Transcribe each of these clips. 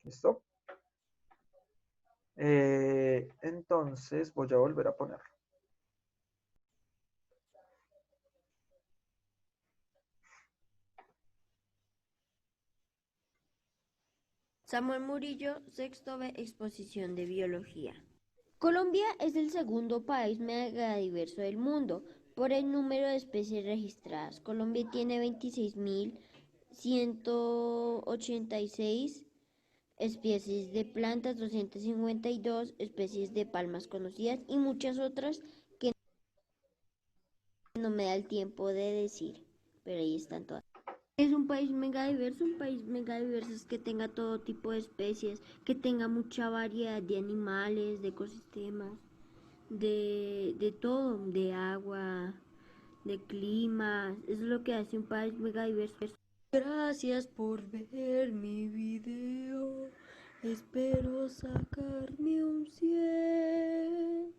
¿Listo? Entonces voy a volver a poner. Samuel Murillo, sexto B, exposición de biología. Colombia es el segundo país megadiverso del mundo por el número de especies registradas. Colombia tiene 26.186 especies de plantas, 252 especies de palmas conocidas y muchas otras que no me da el tiempo de decir, pero ahí están todas. Es un país megadiverso es que tenga todo tipo de especies, que tenga mucha variedad de animales, de ecosistemas, de todo, de agua, de clima. Es lo que hace un país megadiverso. Gracias por ver mi video. Espero sacarme un 100.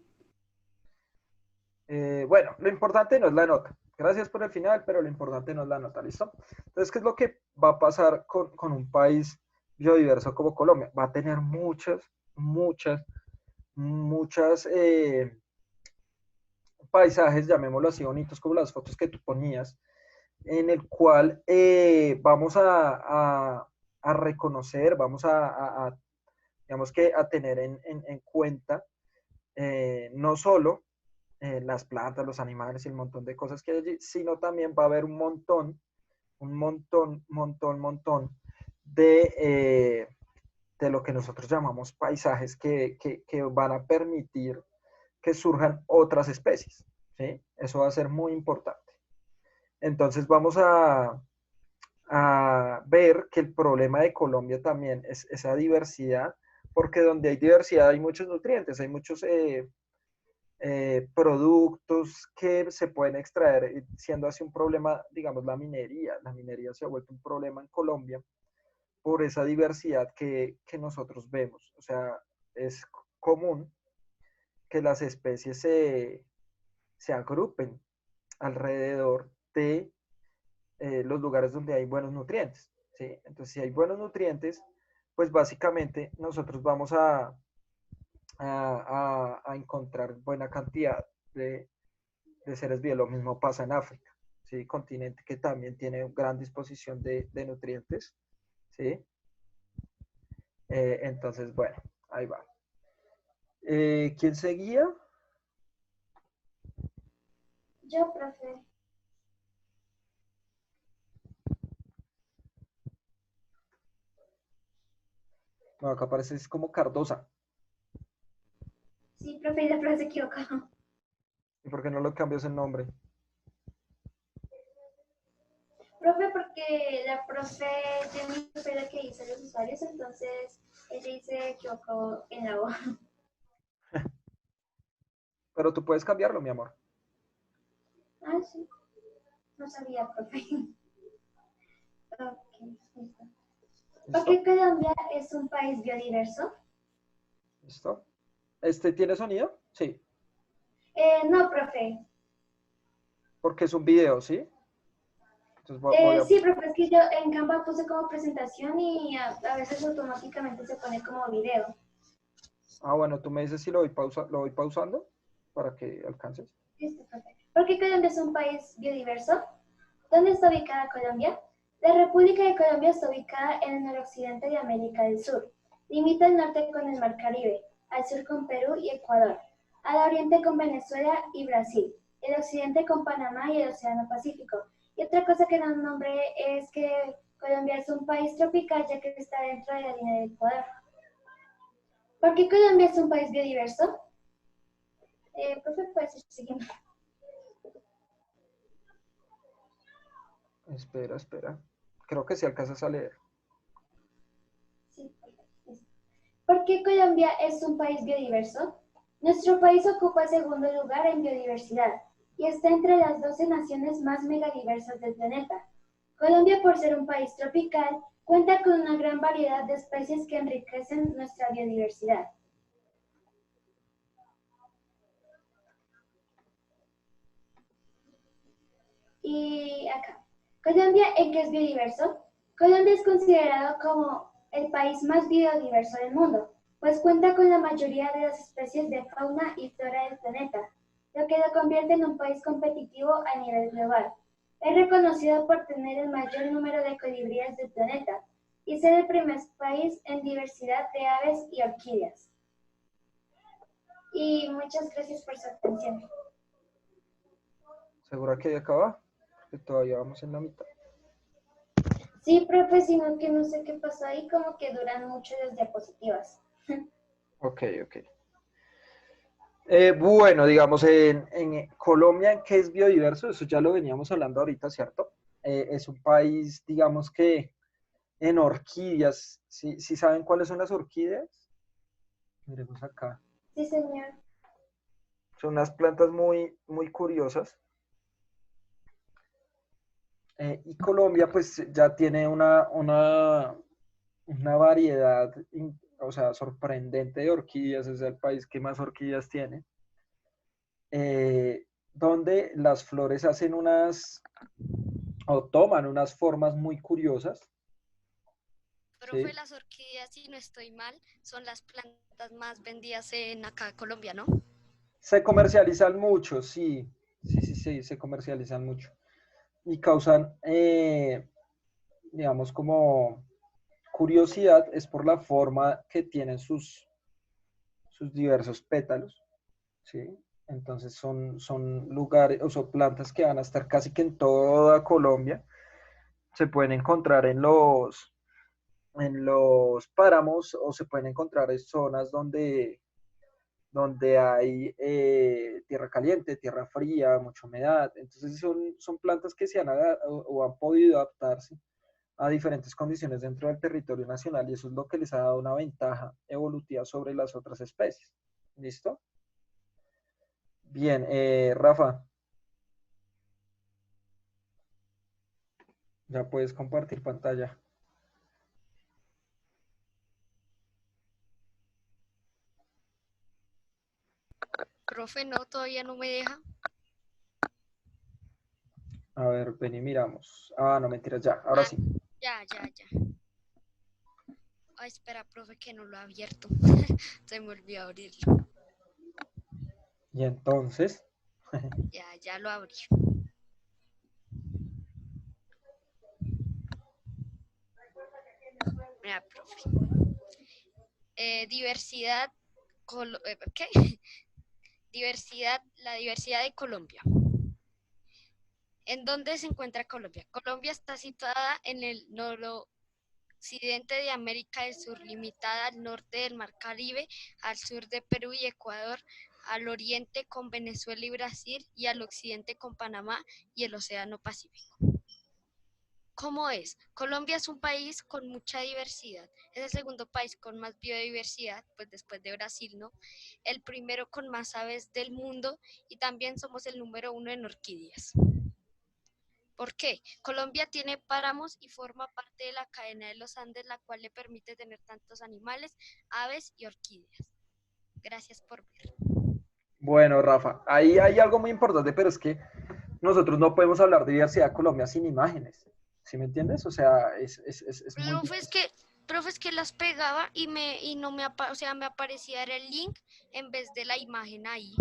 Bueno, lo importante no es la nota. Gracias por el final, pero lo importante no es la nota, ¿listo? Entonces, ¿qué es lo que va a pasar con un país biodiverso como Colombia? Va a tener muchas paisajes, llamémoslo así, bonitos, como las fotos que tú ponías, en el cual vamos a reconocer, vamos digamos que a tener en cuenta no solo las plantas, los animales y el montón de cosas que hay allí, sino también va a haber un montón de lo que nosotros llamamos paisajes que van a permitir que surjan otras especies, ¿sí? Eso va a ser muy importante. Entonces vamos a ver que el problema de Colombia también es esa diversidad, porque donde hay diversidad hay muchos nutrientes, hay muchos productos que se pueden extraer, siendo así un problema, digamos, la minería. La minería se ha vuelto un problema en Colombia por esa diversidad que nosotros vemos. O sea, es común que las especies se agrupen alrededor de los lugares donde hay buenos nutrientes, ¿sí? Entonces, si hay buenos nutrientes, pues básicamente nosotros vamos a encontrar buena cantidad de seres vivos. Lo mismo pasa en África, ¿sí? Continente que también tiene gran disposición de nutrientes, ¿sí? Entonces, bueno, ahí va. ¿Quién seguía? Yo, profe. No, acá parece es como Cardosa. Sí, profe, y la profe se equivocó. ¿Y por qué no lo cambias el nombre? Profe, porque la profe tiene una profe la que dice los usuarios, entonces ella se equivocó en la voz. Pero tú puedes cambiarlo, mi amor. Ah, sí, no sabía, profe. Ok, listo. ¿Por qué ¿Listo? Colombia es un país biodiverso? ¿Listo? ¿Este tiene sonido? Sí, No, profe. porque es un video, ¿sí? Entonces voy a... Sí, profe, es que yo en Canva puse como presentación y a veces automáticamente se pone como video. Ah, bueno, tú me dices si lo voy pausando para que alcances. Listo, profe. ¿Por qué Colombia es un país biodiverso? ¿Dónde está ubicada Colombia? La República de Colombia está ubicada en el noroccidente de América del Sur. Limita al norte con el Mar Caribe, al sur con Perú y Ecuador, al oriente con Venezuela y Brasil, el occidente con Panamá y el Océano Pacífico. Y otra cosa que no nombré es que Colombia es un país tropical ya que está dentro de la línea del Ecuador. ¿Por qué Colombia es un país biodiverso? Profe, puedes ir siguiendo. Espera, espera. Creo que si alcanzas a leer. Sí, perfecto. ¿Por qué Colombia es un país biodiverso? Nuestro país ocupa el segundo lugar en biodiversidad y está entre las 12 naciones más megadiversas del planeta. Colombia, por ser un país tropical, cuenta con una gran variedad de especies que enriquecen nuestra biodiversidad. Y acá, ¿Colombia en qué es biodiverso? Colombia es considerado como el país más biodiverso del mundo, pues cuenta con la mayoría de las especies de fauna y flora del planeta, lo que lo convierte en un país competitivo a nivel global. Es reconocido por tener el mayor número de colibríes del planeta y ser el primer país en diversidad de aves y orquídeas. Y muchas gracias por su atención. ¿Segura que ahí acaba? Porque todavía vamos en la mitad. Sí, profe, sino que no sé qué pasó ahí, como que duran mucho las diapositivas. Ok, ok. Bueno, digamos, en Colombia, ¿qué es biodiverso? Eso ya lo veníamos hablando ahorita, ¿cierto? Es un país, digamos que en orquídeas, ¿sí saben cuáles son las orquídeas? Miremos acá. Sí, señor. Son unas plantas muy, muy curiosas. Y Colombia, pues, ya tiene una variedad, o sea, sorprendente de orquídeas. Es el país que más orquídeas tiene. Donde las flores hacen o toman unas formas muy curiosas. Profe, ¿Sí? las orquídeas, si no estoy mal, son las plantas más vendidas en acá en Colombia, ¿no? Se comercializan mucho, sí, sí, se comercializan mucho. Y causan, digamos, como curiosidad, es por la forma que tienen sus diversos pétalos, ¿sí? Entonces son lugares, o son plantas que van a estar casi que en toda Colombia. Se pueden encontrar en los páramos o se pueden encontrar en zonas donde hay tierra caliente, tierra fría, mucha humedad. Entonces son plantas que se han o han podido adaptarse a diferentes condiciones dentro del territorio nacional y eso es lo que les ha dado una ventaja evolutiva sobre las otras especies. ¿Listo? Bien, Rafa, ya puedes compartir pantalla. Profe, no, todavía no me deja. A ver, ven y miramos. Ah, no, mentiras, ya, ahora sí. Ya. Ay, espera, profe, que no lo ha abierto. Se me olvidó abrirlo. Y entonces, Ya lo abrí. Mira, profe. Diversidad, ¿qué? La diversidad de Colombia. ¿En dónde se encuentra Colombia? Colombia está situada en el noroccidente de América del Sur, limitada al norte del Mar Caribe, al sur de Perú y Ecuador, al oriente con Venezuela y Brasil y al occidente con Panamá y el Océano Pacífico. ¿Cómo es? Colombia es un país con mucha diversidad. Es el segundo país con más biodiversidad, pues después de Brasil, ¿no? El primero con más aves del mundo y también somos el número 1 en orquídeas. ¿Por qué? Colombia tiene páramos y forma parte de la cadena de los Andes, la cual le permite tener tantos animales, aves y orquídeas. Gracias por ver. bueno, Rafa, ahí hay algo muy importante, pero es que nosotros no podemos hablar de diversidad de Colombia sin imágenes. ¿Sí me entiendes? O sea, es muy difícil. Profe, es que las pegaba y no o sea, me aparecía el link en vez de la imagen ahí.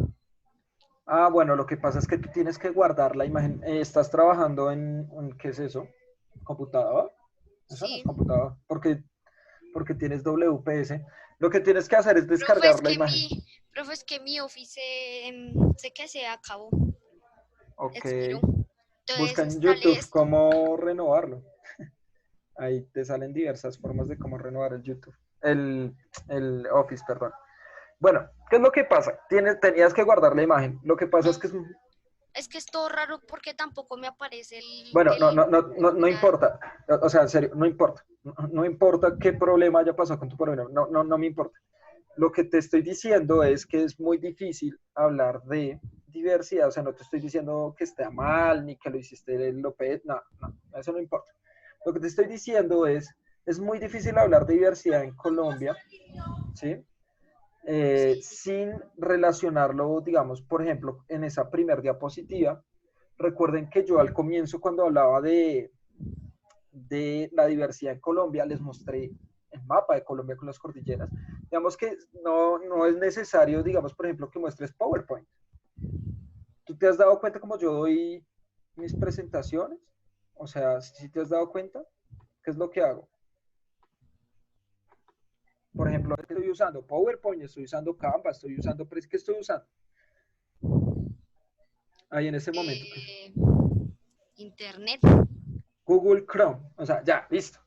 Ah, bueno, lo que pasa es que tú tienes que guardar la imagen. ¿Estás trabajando ¿qué es eso? ¿Computador? Eso no es Sí. computador, porque tienes WPS. Lo que tienes que hacer es descargar la imagen. Profe, es que mi Office sé que se acabó. Ok. Expiró. Entonces Busca en instalé YouTube esto. cómo renovarlo. Ahí te salen diversas formas de cómo renovar el YouTube. El Office, perdón. Bueno, ¿qué es lo que pasa? Tenías que guardar la imagen. Lo que pasa es que Es que es todo raro porque tampoco me aparece bueno, no nada. importa. O sea, en serio, no importa. No importa qué problema haya pasado con tu programa. No me importa. Lo que te estoy diciendo es que es muy difícil hablar de diversidad. O sea, no te estoy diciendo que esté mal ni que lo hiciste López. No, eso no importa. Lo que te estoy diciendo es muy difícil hablar de diversidad en Colombia, ¿sí? Sin relacionarlo, digamos, por ejemplo, en esa primer diapositiva. Recuerden que yo al comienzo, cuando hablaba de la diversidad en Colombia, les mostré el mapa de Colombia con las cordilleras. Digamos que no es necesario, digamos, por ejemplo, que muestres PowerPoint. ¿Tú te has dado cuenta cómo yo doy mis presentaciones? O sea, si te has dado cuenta, ¿qué es lo que hago? Por ejemplo, estoy usando PowerPoint, estoy usando Canva, estoy usando, ¿qué estoy usando? Ahí en ese momento. Internet. Google Chrome. O sea, ya, listo.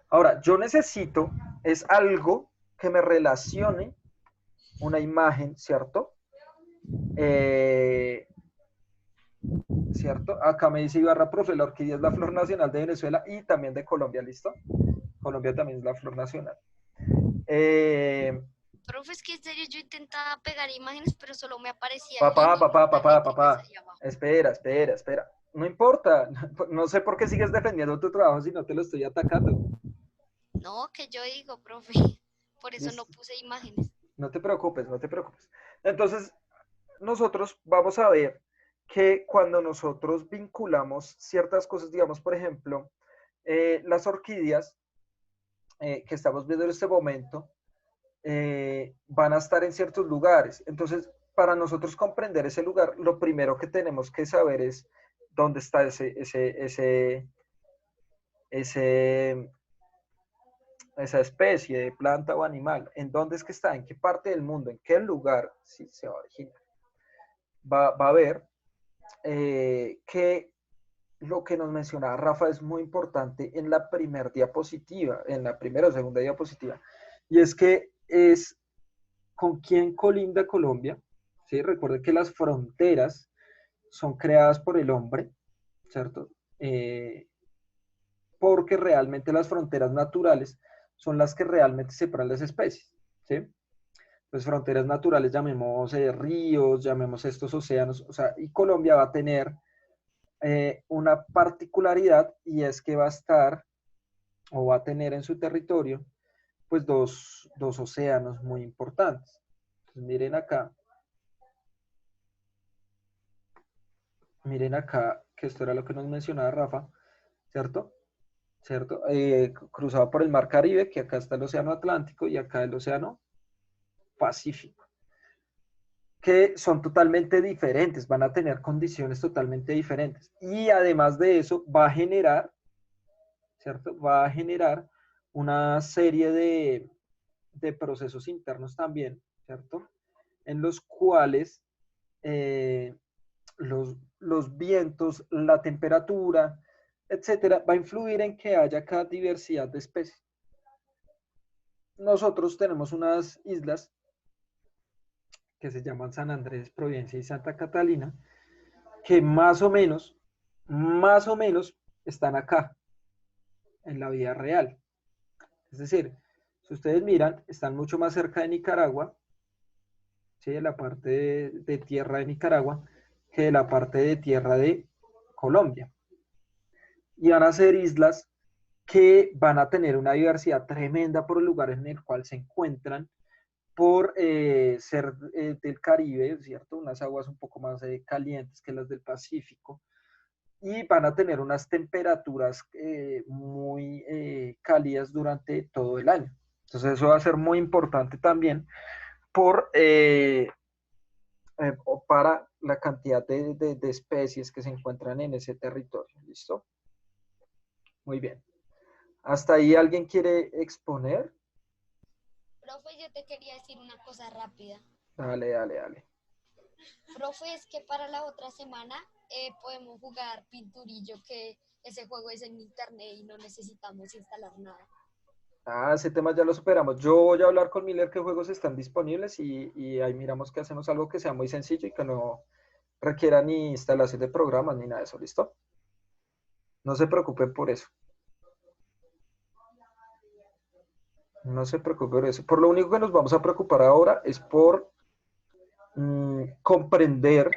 Ahora, yo necesito, es algo que me relacione una imagen, ¿cierto? ¿Cierto? Acá me dice Ibarra, profe, la orquídea es la flor nacional de Venezuela y también de Colombia, ¿listo? Colombia también es la flor nacional. Profe, es que en serio yo intentaba pegar imágenes, pero solo me aparecía Papá. Espera. No importa. No sé por qué sigues defendiendo tu trabajo si no te lo estoy atacando. No, que yo digo, profe. Por eso Listo. no puse imágenes. No te preocupes. Entonces, nosotros vamos a ver que cuando nosotros vinculamos ciertas cosas, digamos, por ejemplo, las orquídeas que estamos viendo en este momento, van a estar en ciertos lugares. Entonces, para nosotros comprender ese lugar, lo primero que tenemos que saber es dónde está esa especie de planta o animal, en dónde es que está, en qué parte del mundo, en qué lugar sí, se va a originar. Va a ver que lo que nos mencionaba Rafa es muy importante en la primera diapositiva, en la primera o segunda diapositiva, y es que es con quién colinda Colombia. ¿Sí? Recuerden que las fronteras son creadas por el hombre, ¿cierto? Porque realmente las fronteras naturales son las que realmente separan las especies, ¿sí? Pues fronteras naturales, llamemos ríos, llamemos estos océanos, o sea, y Colombia va a tener una particularidad y es que va a estar o va a tener en su territorio pues dos océanos muy importantes. Entonces, miren acá, que esto era lo que nos mencionaba Rafa, ¿cierto? ¿Cierto? Cruzado por el Mar Caribe, que acá está el Océano Atlántico y acá el Océano Pacífico, que son totalmente diferentes, van a tener condiciones totalmente diferentes. Y además de eso, va a generar, ¿cierto? Va a generar una serie de procesos internos también, ¿cierto? En los cuales los vientos, la temperatura, etcétera, va a influir en que haya cada diversidad de especies. Nosotros tenemos unas islas que se llaman San Andrés, Providencia y Santa Catalina, que más o menos están acá, en la vida real. Es decir, si ustedes miran, están mucho más cerca de Nicaragua, ¿sí? De la parte de tierra de Nicaragua, que de la parte de tierra de Colombia. Y van a ser islas que van a tener una diversidad tremenda por el lugar en el cual se encuentran, por ser del Caribe, ¿cierto? Unas aguas un poco más calientes que las del Pacífico, y van a tener unas temperaturas muy cálidas durante todo el año. Entonces eso va a ser muy importante también para la cantidad de especies que se encuentran en ese territorio. ¿Listo? Muy bien. ¿Hasta ahí alguien quiere exponer? Profe, yo te quería decir una cosa rápida. Dale. Profe, es que para la otra semana podemos jugar Pinturillo, que ese juego es en internet y no necesitamos instalar nada. Ese tema ya lo superamos. Yo voy a hablar con Miller qué juegos están disponibles y ahí miramos que hacemos algo que sea muy sencillo y que no requiera ni instalación de programas ni nada de eso, ¿listo? No se preocupen por eso. No se preocupen por eso. Por lo único que nos vamos a preocupar ahora es por comprender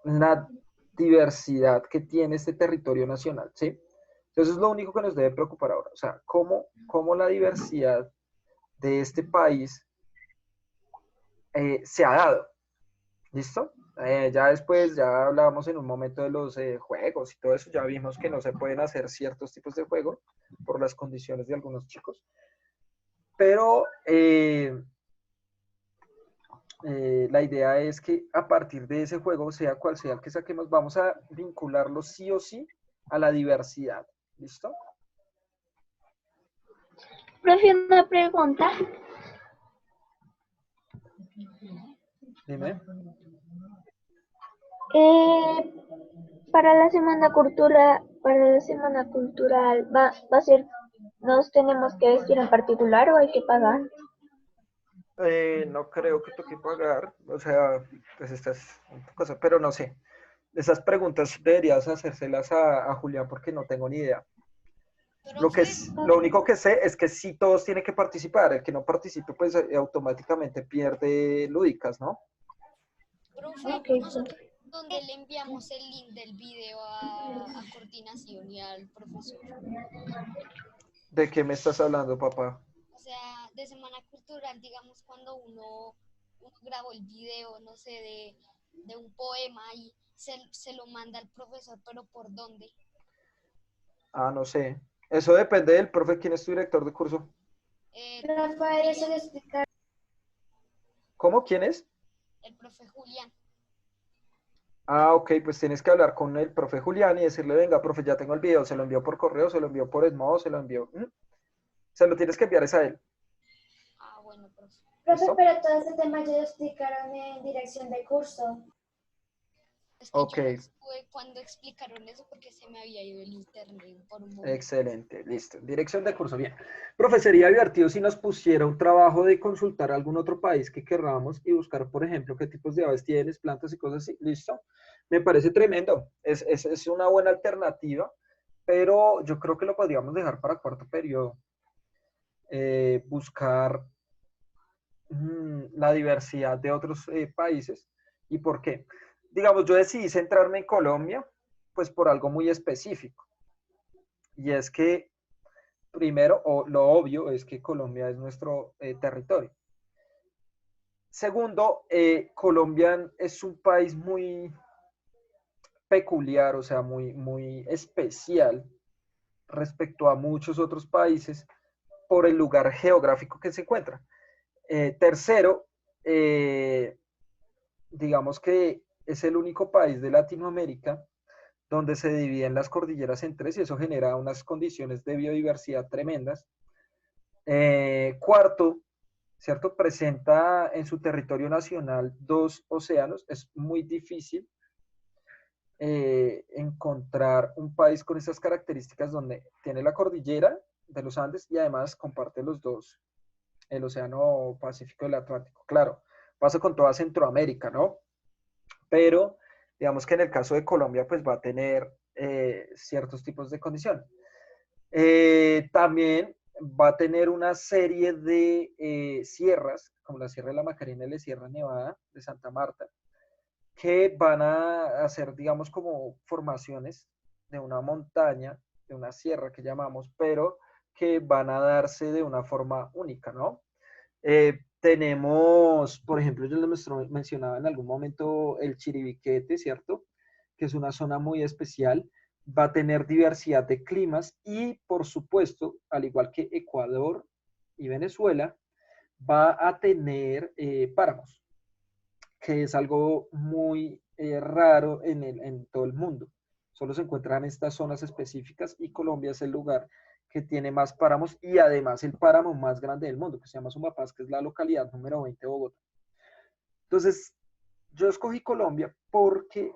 la diversidad que tiene este territorio nacional, ¿sí? Entonces es lo único que nos debe preocupar ahora. O sea, cómo la diversidad de este país se ha dado. ¿Listo? Ya después, ya hablábamos en un momento de los juegos y todo eso, ya vimos que no se pueden hacer ciertos tipos de juego por las condiciones de algunos chicos. pero la idea es que a partir de ese juego, sea cual sea el que saquemos, vamos a vincularlo sí o sí a la diversidad. ¿Listo? Profe, una pregunta. Dime. Para la semana cultural, va a ser, ¿nos tenemos que vestir en particular o hay que pagar? No creo que toque pagar, o sea, pues esta es otra cosa, pero no sé. Esas preguntas deberías hacérselas a Julián porque no tengo ni idea. Profe, Lo único que sé es que sí todos tienen que participar. El que no participe, pues automáticamente pierde lúdicas, ¿no? profe, Ok, nosotros ¿dónde le enviamos el link del video a coordinación y al profesor? ¿De qué me estás hablando, papá? O sea, de Semana Cultural, digamos, cuando uno grabó el video, no sé, de un poema y se lo manda al profesor, pero ¿por dónde? Ah, no sé. Eso depende del profe, quién es tu director de curso. Profe Rafael, eso Julián, de explicar. ¿Cómo? ¿Quién es? el profe Julián. Ah, ok, pues tienes que hablar con el profe Julián y decirle, venga, profe, ya tengo el video, se lo envió por correo, se lo envió por Edmodo, se lo envió. Se lo tienes que enviar es a él. Ah, bueno, profe. Profe, ¿Listo? pero todo ese tema ya lo explicaron en dirección de curso. Es que Ok, yo no estuve cuando explicaron eso porque se me había ido el internet por un momento. excelente, listo. Dirección de curso, bien. Profe, sería divertido si nos pusiera un trabajo de consultar algún otro país que querramos y buscar, por ejemplo, qué tipos de aves tienes, plantas y cosas así. ¿Listo? Me parece tremendo. Es una buena alternativa, pero yo creo que lo podríamos dejar para cuarto periodo. Buscar la diversidad de otros países. ¿Y por qué? Digamos, yo decidí centrarme en Colombia, pues por algo muy específico. Y es que, primero, o lo obvio es que Colombia es nuestro territorio. Segundo, Colombia es un país muy peculiar, o sea, muy especial respecto a muchos otros países por el lugar geográfico que se encuentra. Tercero, digamos que es el único país de Latinoamérica donde se dividen las cordilleras en tres y eso genera unas condiciones de biodiversidad tremendas. Cuarto, ¿cierto? Presenta en su territorio nacional dos océanos. Es muy difícil encontrar un país con esas características donde tiene la cordillera de los Andes y además comparte los dos, el océano Pacífico y el Atlántico. Claro, pasa con toda Centroamérica, ¿no? Pero digamos que en el caso de Colombia, pues va a tener ciertos tipos de condiciones. También va a tener una serie de sierras, como la Sierra de la Macarena y la Sierra Nevada de Santa Marta, que van a hacer, digamos, como formaciones de una montaña, de una sierra que llamamos, pero que van a darse de una forma única, ¿no? Tenemos, por ejemplo, yo les mencionaba en algún momento el Chiribiquete, ¿cierto? Que es una zona muy especial, va a tener diversidad de climas y, por supuesto, al igual que Ecuador y Venezuela, va a tener páramos, que es algo muy raro en todo el mundo. Solo se encuentran en estas zonas específicas y Colombia es el lugar que tiene más páramos y además el páramo más grande del mundo, que se llama Sumapaz, que es la localidad número 20 de Bogotá. Entonces, yo escogí Colombia porque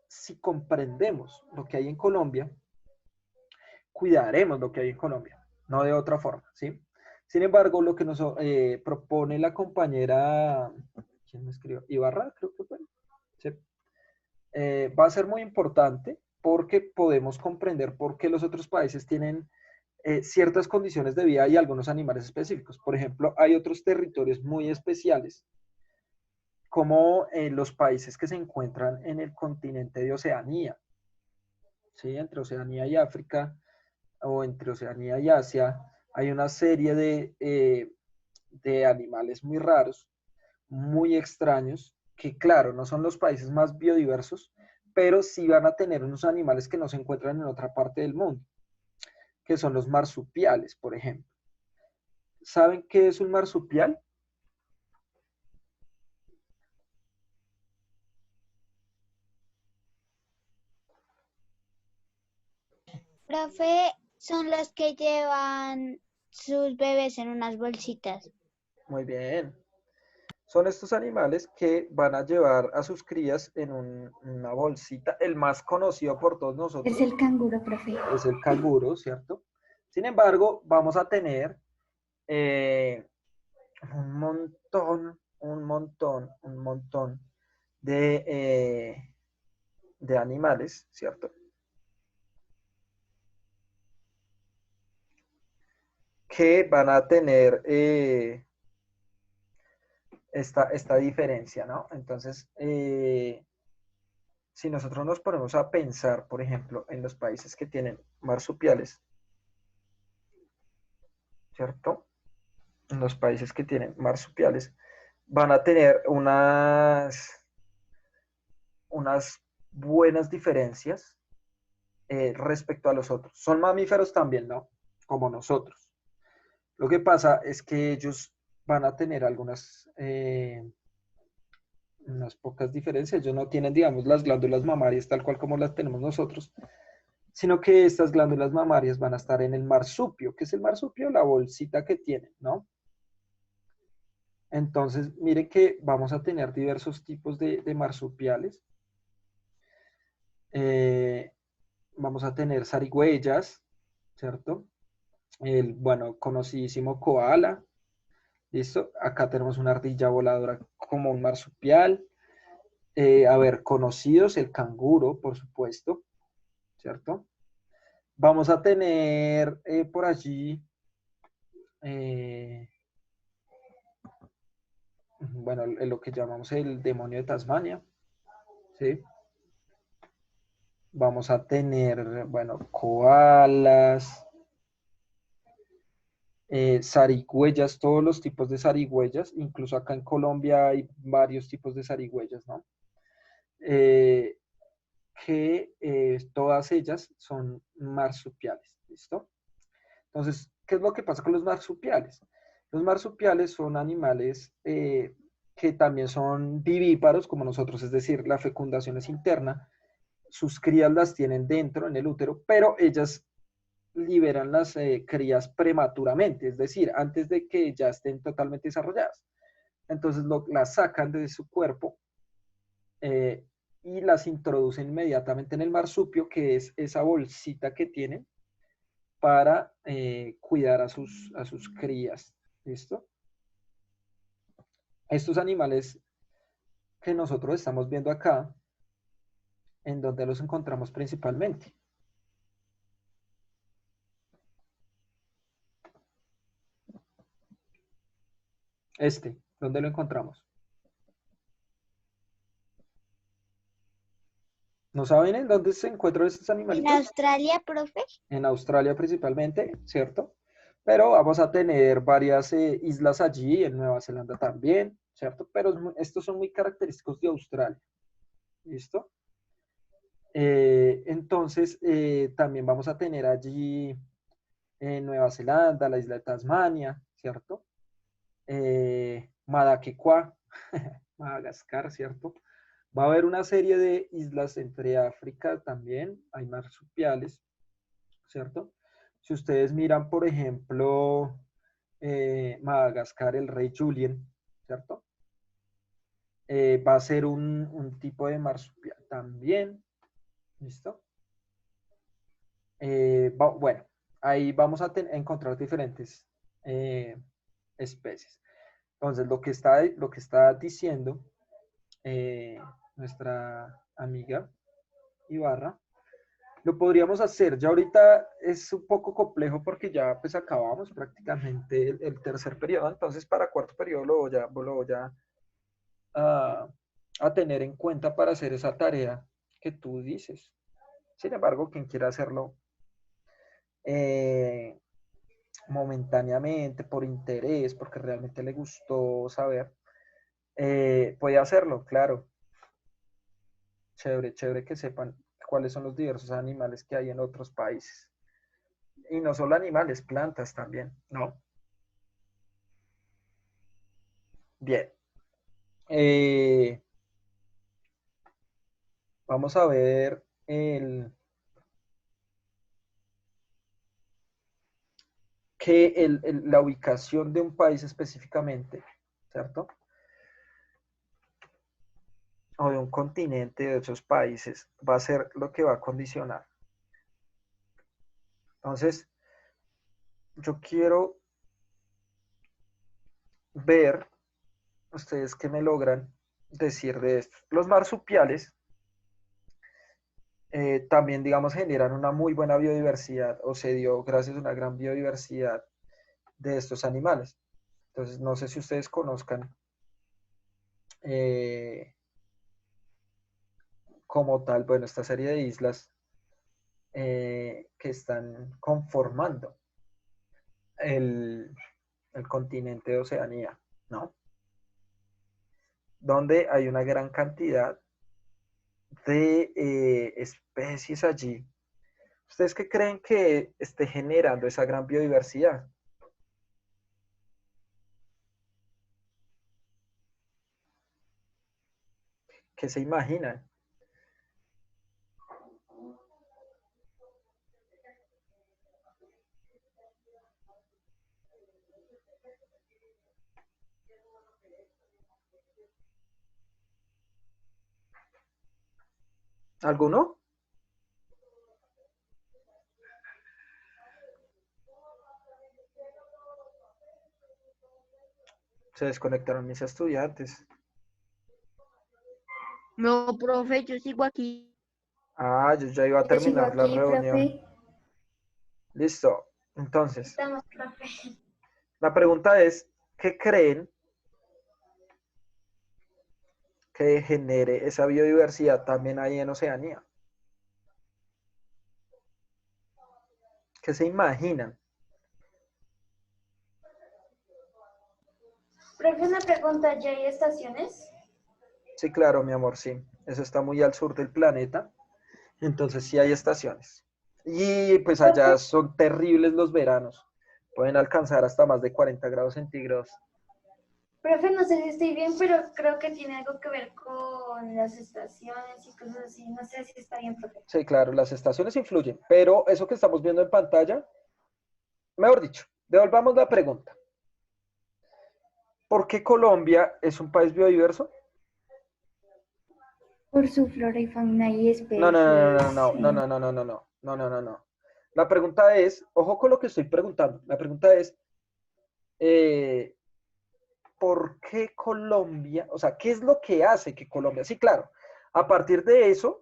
si comprendemos lo que hay en Colombia, cuidaremos lo que hay en Colombia, no de otra forma, ¿sí? Sin embargo, lo que nos propone la compañera, ¿quién me escribió? Ibarra, creo que fue. ¿Sí? Va a ser muy importante porque podemos comprender por qué los otros países tienen ciertas condiciones de vida y algunos animales específicos. Por ejemplo, hay otros territorios muy especiales, como los países que se encuentran en el continente de Oceanía, ¿sí? Entre Oceanía y África, o entre Oceanía y Asia, hay una serie de animales muy raros, muy extraños, que claro, no son los países más biodiversos, pero sí van a tener unos animales que no se encuentran en otra parte del mundo, que son los marsupiales, por ejemplo. ¿saben qué es un marsupial? Profe, son los que llevan sus bebés en unas bolsitas. Muy bien. Son estos animales que van a llevar a sus crías en una bolsita. El más conocido por todos nosotros Es el canguro, profe. es el canguro, ¿cierto? Sin embargo, vamos a tener un montón de animales, ¿cierto? Que van a tener esta diferencia, ¿no? Entonces, si nosotros nos ponemos a pensar, por ejemplo, en los países que tienen marsupiales, ¿cierto? En los países que tienen marsupiales, van a tener unas buenas diferencias respecto a los otros. Son mamíferos también, ¿no? Como nosotros. Lo que pasa es que ellos van a tener unas pocas diferencias. Ellos no tienen, digamos, las glándulas mamarias tal cual como las tenemos nosotros, sino que estas glándulas mamarias van a estar en el marsupio. ¿Qué es el marsupio? La bolsita que tienen, ¿no? Entonces, miren que vamos a tener diversos tipos de marsupiales. Vamos a tener zarigüeyas, ¿cierto? El, bueno, conocidísimo koala. ¿Listo? Acá tenemos una ardilla voladora como un marsupial. A ver, conocidos, el canguro, por supuesto, ¿cierto? Vamos a tener por allí, bueno, lo que llamamos el demonio de Tasmania, ¿sí? Vamos a tener, bueno, koalas, zarigüeyas, todos los tipos de zarigüeyas, incluso acá en Colombia hay varios tipos de zarigüeyas, ¿no? Todas ellas son marsupiales, ¿listo? Entonces, ¿qué es lo que pasa con los marsupiales? Los marsupiales son animales que también son vivíparos como nosotros, es decir, la fecundación es interna, sus crías las tienen dentro, en el útero, pero ellas liberan las crías prematuramente, es decir, antes de que ya estén totalmente desarrolladas. Entonces las sacan de su cuerpo y las introducen inmediatamente en el marsupio, que es esa bolsita que tienen para cuidar a sus crías. ¿Listo? Estos animales que nosotros estamos viendo acá, ¿en dónde los encontramos principalmente? ¿Dónde lo encontramos? ¿No saben en dónde se encuentran estos ¿En animalitos? Australia, profe? En Australia principalmente, ¿cierto? Pero vamos a tener varias islas allí, en Nueva Zelanda también, ¿cierto? Pero estos son muy característicos de Australia, ¿listo? Entonces, también vamos a tener allí en Nueva Zelanda, la isla de Tasmania, ¿cierto? Madaquecua, Madagascar, ¿cierto? Va a haber una serie de islas entre África también, hay marsupiales, ¿cierto? Si ustedes miran, por ejemplo, Madagascar, el rey Julien, ¿cierto? Va a ser un tipo de marsupial también, ¿listo? Bueno, ahí vamos a encontrar diferentes especies. Entonces, lo que está diciendo nuestra amiga Ibarra, lo podríamos hacer. Ya ahorita es un poco complejo porque ya pues acabamos prácticamente el tercer periodo, entonces para cuarto periodo lo voy a tener en cuenta para hacer esa tarea que tú dices. Sin embargo, quien quiera hacerlo eh, momentáneamente, por interés, porque realmente le gustó saber, puede hacerlo, claro. Chévere, chévere que sepan cuáles son los diversos animales que hay en otros países. Y no solo animales, plantas también, ¿no? vamos a ver la ubicación de un país específicamente, ¿cierto? O de un continente, de otros países, va a ser lo que va a condicionar. Entonces, yo quiero ver, ustedes qué me logran decir de esto. Los marsupiales también, digamos, generan una muy buena biodiversidad, o se dio gracias a una gran biodiversidad de estos animales. Entonces, no sé si ustedes conozcan como tal, bueno, esta serie de islas que están conformando el continente de Oceanía, ¿no? Donde hay una gran cantidad de especies allí. ¿Ustedes qué creen que esté generando esa gran biodiversidad? ¿Qué se imaginan? ¿Alguno? Se desconectaron mis estudiantes. No, profe, yo sigo aquí. Ah, yo ya iba a Yo sigo terminar la aquí, reunión. profe. Listo. Entonces, Estamos, profe. la pregunta es, ¿qué creen que genere esa biodiversidad también ahí en Oceanía? ¿Qué se imaginan? Profe, una pregunta, ¿ya hay estaciones? Sí, claro, mi amor, sí. Eso está muy al sur del planeta. Entonces sí hay estaciones. Y pues allá Profe, son terribles los veranos. Pueden alcanzar hasta más de 40 grados centígrados. profe, no sé si estoy bien, pero creo que tiene algo que ver con las estaciones y cosas así. No sé si está bien, profe. Sí, claro, las estaciones influyen, pero eso que estamos viendo en pantalla, mejor dicho, devolvamos la pregunta. ¿Por qué Colombia es un país biodiverso? Por su flora y fauna y No, no, no, no, especies. no, no, no, no, no, no, no, no, no, no, no. La pregunta es, ojo con lo que estoy preguntando. La pregunta es, eh, ¿por qué Colombia? O sea, ¿qué es lo que hace que Colombia? Sí, claro. A partir de eso,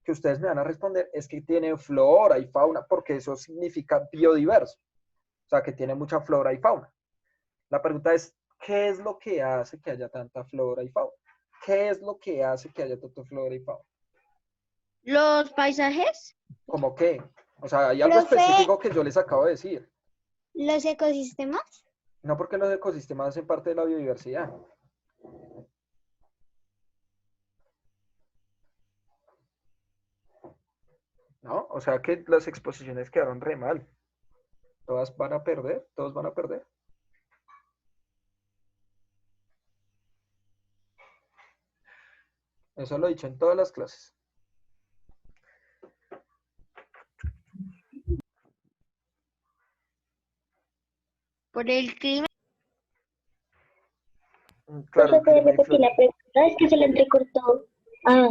que ustedes me van a responder, es que tiene flora y fauna, porque eso significa biodiverso. O sea, que tiene mucha flora y fauna. La pregunta es, ¿qué es lo que hace que haya tanta flora y fauna? ¿Qué es lo que hace que haya tanta flora y fauna? ¿Los paisajes? ¿Cómo qué? O sea, hay algo Profe, específico que yo les acabo de decir. los ecosistemas. No porque los ecosistemas hacen parte de la biodiversidad. ¿No? O sea que las exposiciones quedaron re mal. Todas van a perder, todos van a perder. Eso lo he dicho en todas las clases. Por el clima. Claro, ¿Se el puede clima repetir la influye. pregunta? Es que se le entrecortó. Ah,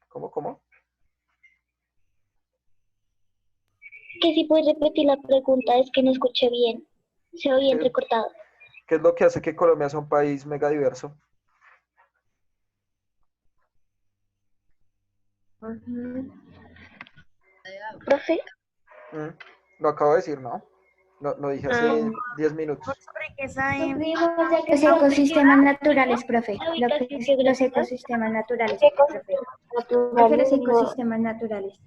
¿Cómo? que si puede repetir la pregunta, es que no escuché bien. Se oye ¿Qué, entrecortado. qué es lo que hace que Colombia sea un país megadiverso? Profe, Lo acabo de decir, ¿no? Lo dije hace 10 minutos. Suprimos ya que los ecosistemas naturales, profe. Los ecosistemas naturales, profe. Profe, los naturales, no. ecosistemas naturales.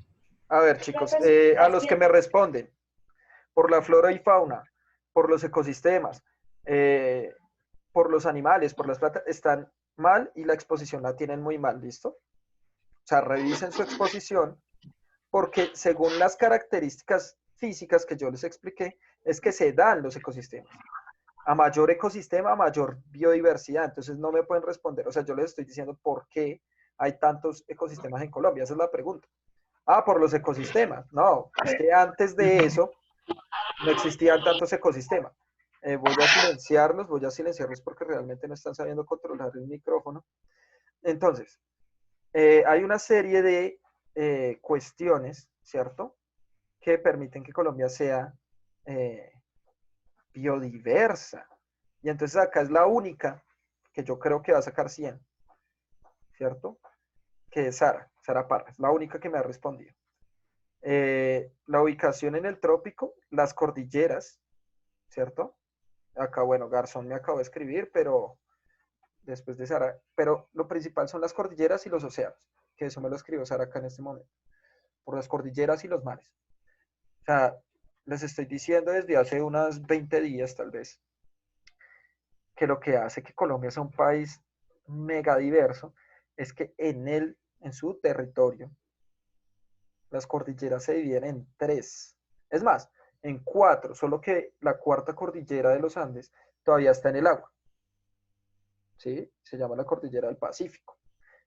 A ver, chicos, a los que me responden, por la flora y fauna, por los ecosistemas, por los animales, por las plantas, están mal y la exposición la tienen muy mal, ¿listo? O sea, revisen su exposición porque según las características físicas que yo les expliqué, es que se dan los ecosistemas. A mayor ecosistema, a mayor biodiversidad. Entonces no me pueden responder. O sea, yo les estoy diciendo por qué hay tantos ecosistemas en Colombia? Esa es la pregunta. Ah, por los ecosistemas. No, es que antes de eso no existían tantos ecosistemas. Voy a silenciarlos porque realmente no están sabiendo controlar el micrófono. Entonces, hay una serie de cuestiones, ¿cierto?, que permiten que Colombia sea biodiversa. Y entonces acá es la única que yo creo que va a sacar 100, ¿cierto? Que es Sara Parra, es la única que me ha respondido. La ubicación en el trópico, las cordilleras, ¿cierto? Acá, bueno, Garzón me acabó de escribir, pero después de Sara, pero lo principal son las cordilleras y los océanos, que eso me lo escribió Sara acá en este momento, por las cordilleras y los mares. O sea, les estoy diciendo desde hace unas 20 días tal vez, que lo que hace que Colombia sea un país mega diverso es que en su territorio, las cordilleras se dividen en 3. Es más, en 4, solo que la cuarta cordillera de los Andes todavía está en el agua. ¿Sí? Se llama la cordillera del Pacífico.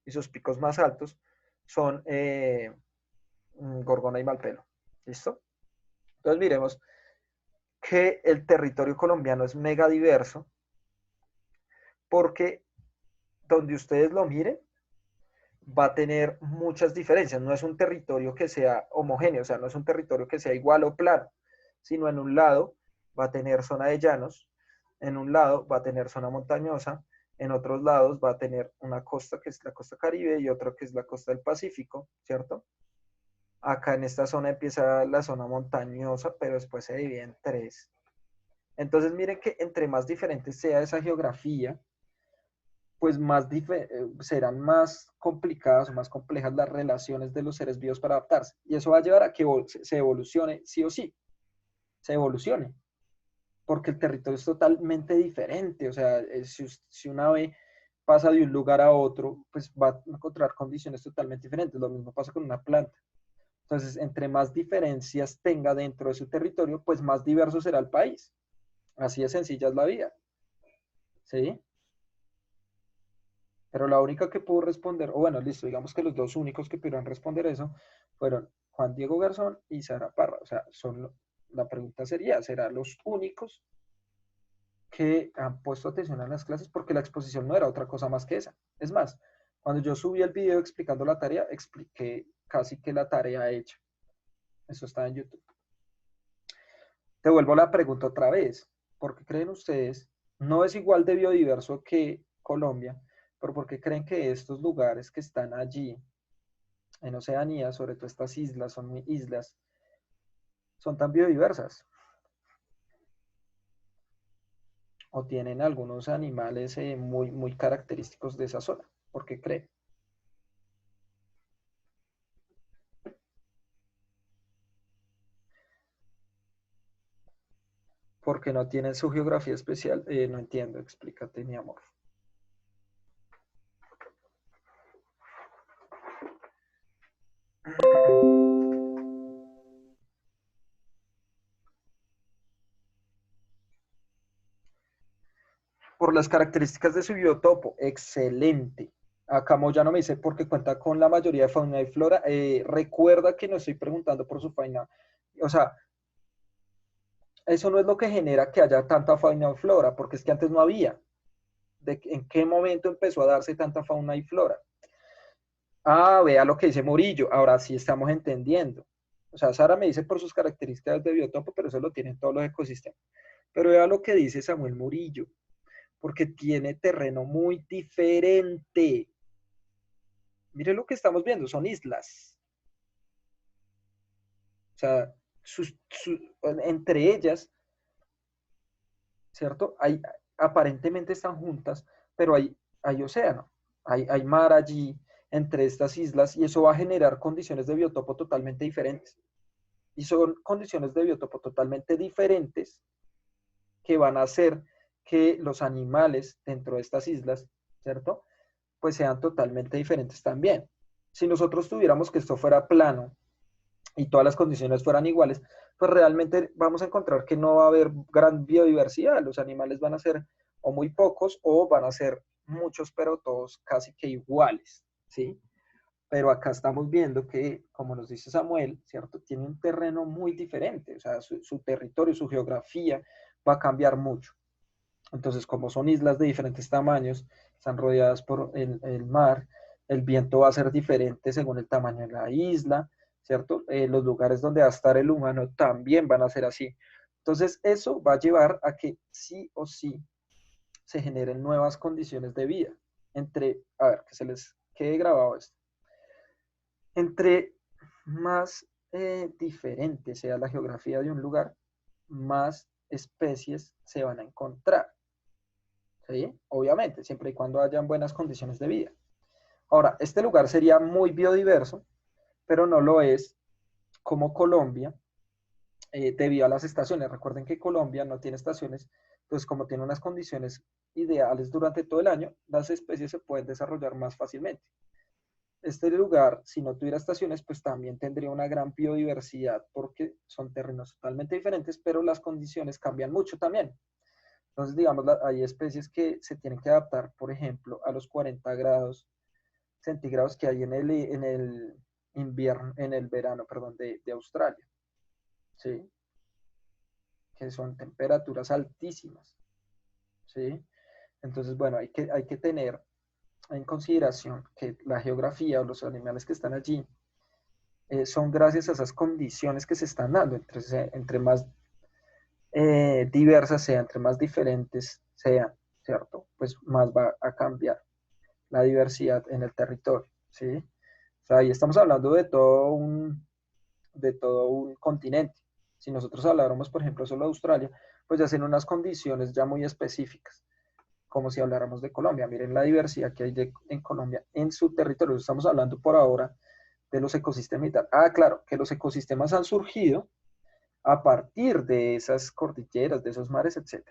Y sus picos más altos son Gorgona y Malpelo. ¿Listo? Entonces miremos que el territorio colombiano es mega diverso porque donde ustedes lo miren va a tener muchas diferencias. No es un territorio que sea homogéneo, o sea, no es un territorio que sea igual o plano, sino en un lado va a tener zona de llanos, en un lado va a tener zona montañosa, en otros lados va a tener una costa que es la costa Caribe y otra que es la costa del Pacífico, ¿cierto? Acá en esta zona empieza la zona montañosa, pero después se divide en 3. Entonces miren que entre más diferente sea esa geografía, pues serán más complicadas o más complejas las relaciones de los seres vivos para adaptarse. Y eso va a llevar a que se evolucione, sí o sí, se evolucione. Porque el territorio es totalmente diferente. O sea, si una ave pasa de un lugar a otro, pues va a encontrar condiciones totalmente diferentes. Lo mismo pasa con una planta. Entonces, entre más diferencias tenga dentro de su territorio, pues más diverso será el país. Así de sencilla es la vida. ¿Sí? Pero la única que pudo responder, o bueno, listo, digamos que los dos únicos que pudieron responder eso fueron Juan Diego Garzón y Sara Parra. O sea, la pregunta sería, ¿serán los únicos que han puesto atención a las clases? Porque la exposición no era otra cosa más que esa. Es más, cuando yo subí el video explicando la tarea, expliqué casi que la tarea hecha. Eso está en YouTube. Te vuelvo la pregunta otra vez. ¿Por qué creen ustedes? No es igual de biodiverso que Colombia, pero ¿por qué creen que estos lugares que están allí en Oceanía, sobre todo estas islas, son tan biodiversas? ¿O tienen algunos animales muy, muy característicos de esa zona? ¿Por qué creen? Porque no tienen su geografía especial. No entiendo, explícate, mi amor. Por las características de su biotopo. Excelente. Acá Moyano me dice porque cuenta con la mayoría de fauna y flora. Recuerda que no estoy preguntando por su fauna. O sea, eso no es lo que genera que haya tanta fauna y flora, porque es que antes no había. ¿En qué momento empezó a darse tanta fauna y flora? Ah, vea lo que dice Murillo. Ahora sí estamos entendiendo. O sea, Sara me dice por sus características de biotopo, pero eso lo tienen todos los ecosistemas. Pero vea lo que dice Samuel Murillo, porque tiene terreno muy diferente. Mire lo que estamos viendo, son islas. O sea, entre ellas, ¿cierto? Aparentemente están juntas, pero hay océano, hay mar allí entre estas islas y eso va a generar condiciones de biotopo totalmente diferentes. Y son condiciones de biotopo totalmente diferentes que van a hacer que los animales dentro de estas islas, ¿cierto? Pues sean totalmente diferentes también. Si nosotros tuviéramos que esto fuera plano y todas las condiciones fueran iguales, pues realmente vamos a encontrar que no va a haber gran biodiversidad. Los animales van a ser o muy pocos o van a ser muchos, pero todos casi que iguales. ¿sí? Pero acá estamos viendo que, como nos dice Samuel, ¿cierto? Tiene un terreno muy diferente, o sea, su territorio, su geografía va a cambiar mucho. Entonces, como son islas de diferentes tamaños, están rodeadas por el mar, el viento va a ser diferente según el tamaño de la isla, ¿cierto? Los lugares donde va a estar el humano también van a ser así. Entonces, eso va a llevar a que sí o sí se generen nuevas condiciones de vida. A ver, que se les quede grabado esto. Entre más diferente sea la geografía de un lugar, más especies se van a encontrar. ¿Sí? Obviamente, siempre y cuando hayan buenas condiciones de vida. Ahora, este lugar sería muy biodiverso, pero no lo es como Colombia, debido a las estaciones. Recuerden que Colombia no tiene estaciones, entonces como tiene unas condiciones ideales durante todo el año, las especies se pueden desarrollar más fácilmente. Este lugar, si no tuviera estaciones, pues también tendría una gran biodiversidad porque son terrenos totalmente diferentes, pero las condiciones cambian mucho también. Entonces, digamos, hay especies que se tienen que adaptar, por ejemplo, a los 40 grados centígrados que hay en el invierno, en el verano, perdón, de Australia, ¿sí? Que son temperaturas altísimas, ¿sí? Entonces, bueno, hay que tener en consideración que la geografía o los animales que están allí son gracias a esas condiciones que se están dando. Entre más diversas sean, entre más diferentes sean, ¿cierto? Pues más va a cambiar la diversidad en el territorio, ¿sí? O sea, ahí estamos hablando de todo un continente. Si nosotros habláramos, por ejemplo, solo de Australia, pues ya sean unas condiciones ya muy específicas, como si habláramos de Colombia. Miren la diversidad que hay en Colombia en su territorio. Estamos hablando por ahora de los ecosistemas y tal. Ah, claro, que los ecosistemas han surgido a partir de esas cordilleras, de esos mares, etc.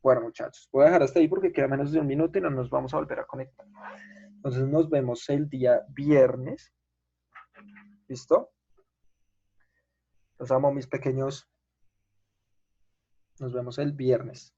Bueno, muchachos, voy a dejar hasta ahí porque queda menos de un minuto y no nos vamos a volver a conectar. Entonces nos vemos el día viernes. ¿Listo? Los amo, mis pequeños. Nos vemos el viernes.